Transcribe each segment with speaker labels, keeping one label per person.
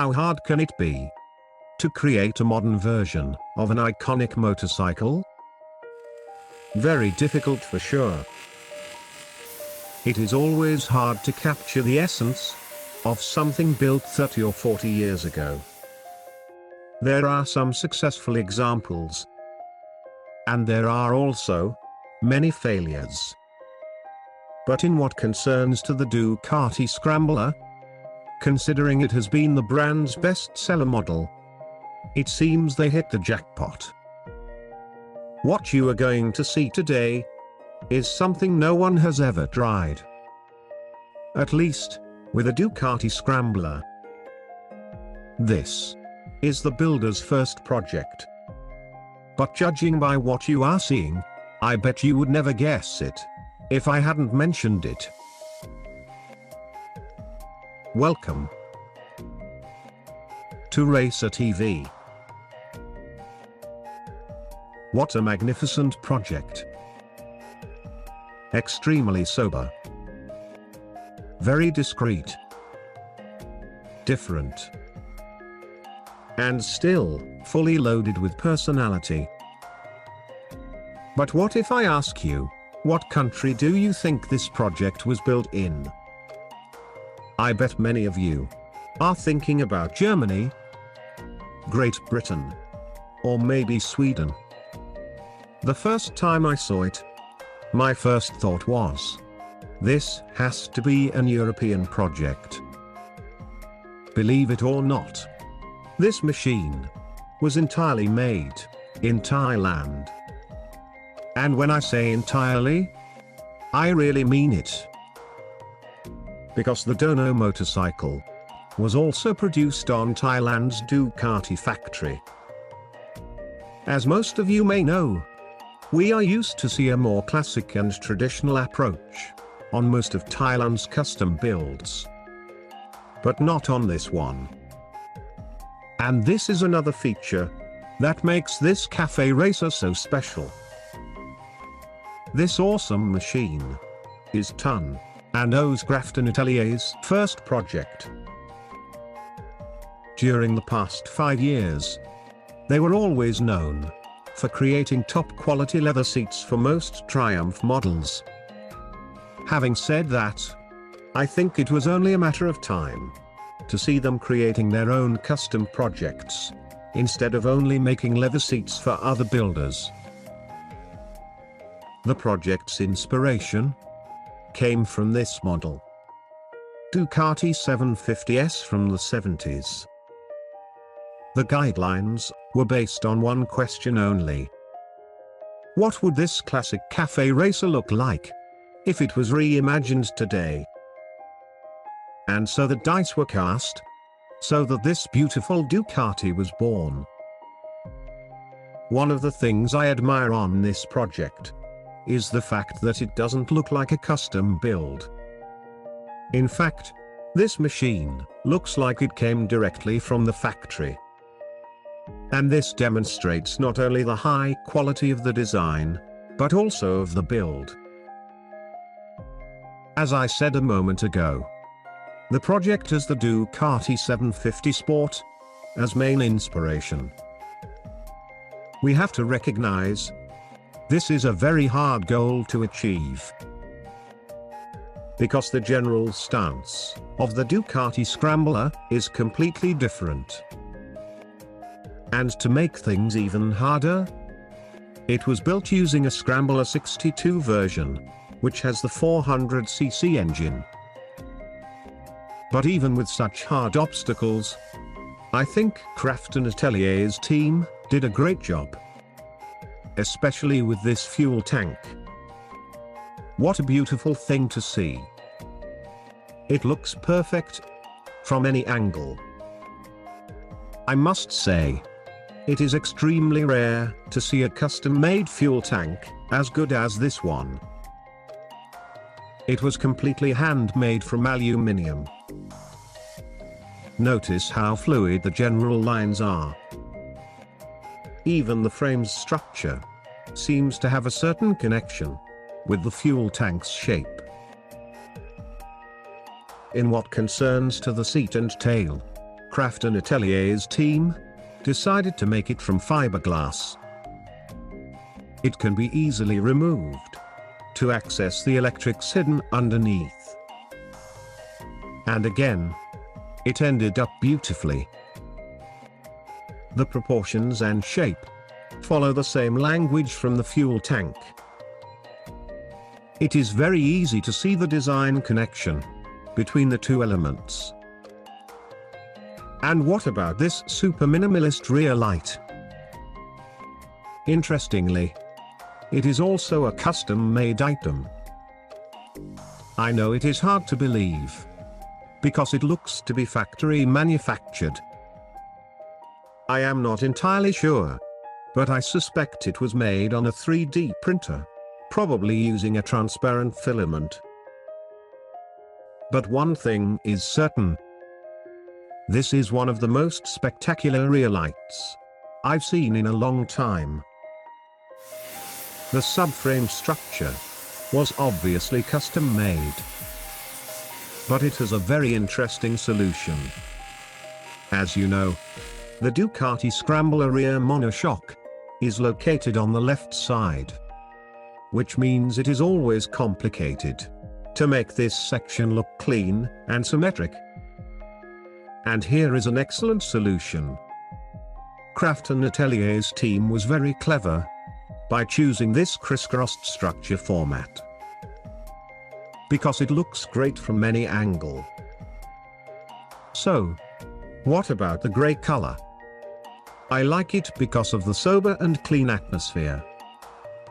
Speaker 1: how hard can it be to create a modern version of an iconic motorcycle? Very difficult for sure. It is always hard to capture the essence of something built 30 or 40 years ago. There are some successful examples, and there are also many failures. But in what concerns to the Ducati Scrambler, considering it has been the brand's best-seller model, it seems they hit the jackpot. What you are going to see today is something no one has ever tried. At least, with a Ducati Scrambler. This is the builder's first project. But judging by what you are seeing, I bet you would never guess it if I hadn't mentioned it. Welcome to Racertv. What a magnificent project. Extremely sober. Very discreet. Different. And still, fully loaded with personality. But what if I ask you, what country do you think this project was built in? I bet many of you are thinking about Germany, Great Britain, or maybe Sweden. The first time I saw it, my first thought was, this has to be an European project. Believe it or not, this machine was entirely made in Thailand. And when I say entirely, I really mean it. Because the Dono motorcycle was also produced on Thailand's Ducati factory. As most of you may know, we are used to see a more classic and traditional approach on most of Thailand's custom builds. But not on this one. And this is another feature that makes this CafeRacer so special. This awesome machine is Ton and O's Crafton Atelier's first project. During the past 5 years, they were always known for creating top-quality leather seats for most Triumph models. Having said that, I think it was only a matter of time to see them creating their own custom projects, instead of only making leather seats for other builders. The project's inspiration came from this model. Ducati 750S from the 70s. The guidelines were based on one question only. What would this classic CafeRacer look like if it was reimagined today? And so the dice were cast, so that this beautiful Ducati was born. One of the things I admire on this project is the fact that it doesn't look like a custom build. In fact, this machine looks like it came directly from the factory. And this demonstrates not only the high quality of the design, but also of the build. As I said a moment ago, the project has the Ducati 750 Sport as main inspiration. We have to recognize this is a very hard goal to achieve, because the general stance of the Ducati Scrambler is completely different. And to make things even harder, it was built using a Scrambler 62 version, which has the 400cc engine. But even with such hard obstacles, I think Crafton Atelier's team did a great job. Especially with this fuel tank. What a beautiful thing to see. It looks perfect from any angle. I must say, it is extremely rare to see a custom-made fuel tank as good as this one. It was completely handmade from aluminium. Notice how fluid the general lines are. Even the frame's structure seems to have a certain connection with the fuel tank's shape. In what concerns to the seat and tail, Crafton Atelier's team decided to make it from fiberglass. It can be easily removed to access the electrics hidden underneath. And again, it ended up beautifully. The proportions and shape follow the same language from the fuel tank. It is very easy to see the design connection between the two elements. And what about this super minimalist rear light? Interestingly, it is also a custom-made item. I know it is hard to believe, because it looks to be factory manufactured. I am not entirely sure, but I suspect it was made on a 3D printer, probably using a transparent filament. But one thing is certain. This is one of the most spectacular rear lights I've seen in a long time. The subframe structure was obviously custom made, but it has a very interesting solution. As you know, the Ducati Scrambler rear monoshock is located on the left side, which means it is always complicated to make this section look clean and symmetric. And here is an excellent solution. Crafton Atelier's team was very clever by choosing this crisscrossed structure format, because it looks great from any angle. So, what about the grey color? I like it because of the sober and clean atmosphere.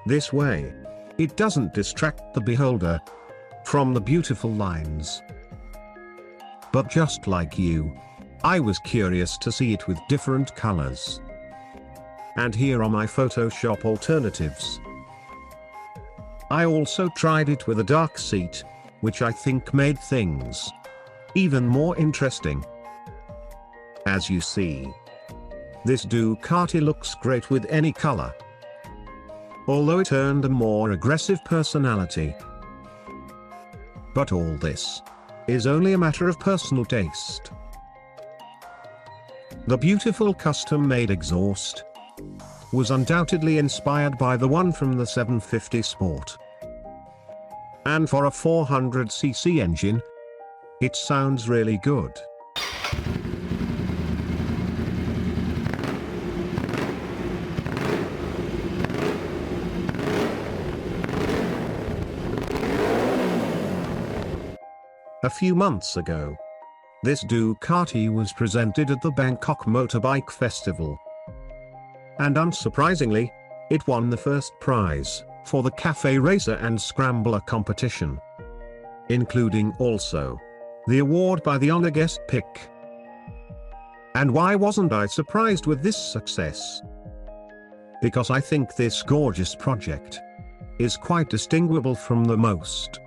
Speaker 1: This way, it doesn't distract the beholder from the beautiful lines. But just like you, I was curious to see it with different colors. And here are my Photoshop alternatives. I also tried it with a dark seat, which I think made things even more interesting. As you see, this Ducati looks great with any color, although it earned a more aggressive personality. But all this is only a matter of personal taste. The beautiful custom-made exhaust was undoubtedly inspired by the one from the 750 Sport. And for a 400cc engine, it sounds really good. A few months ago, this Ducati was presented at the Bangkok Motorbike Festival. And unsurprisingly, it won the first prize for the CafeRacer and Scrambler competition, including also the award by the honor guest pick. And why wasn't I surprised with this success? Because I think this gorgeous project is quite distinguishable from the most.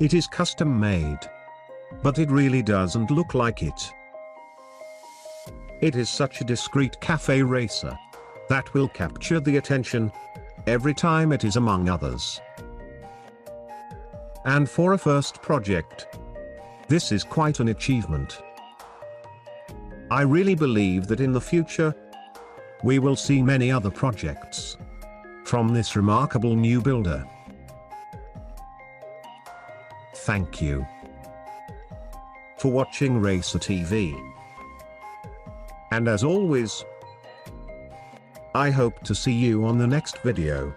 Speaker 1: It is custom made, but it really doesn't look like it. It is such a discreet CafeRacer that will capture the attention every time it is among others. And for a first project, this is quite an achievement. I really believe that in the future, we will see many other projects from this remarkable new builder. Thank you for watching Racertv. And as always, I hope to see you on the next video.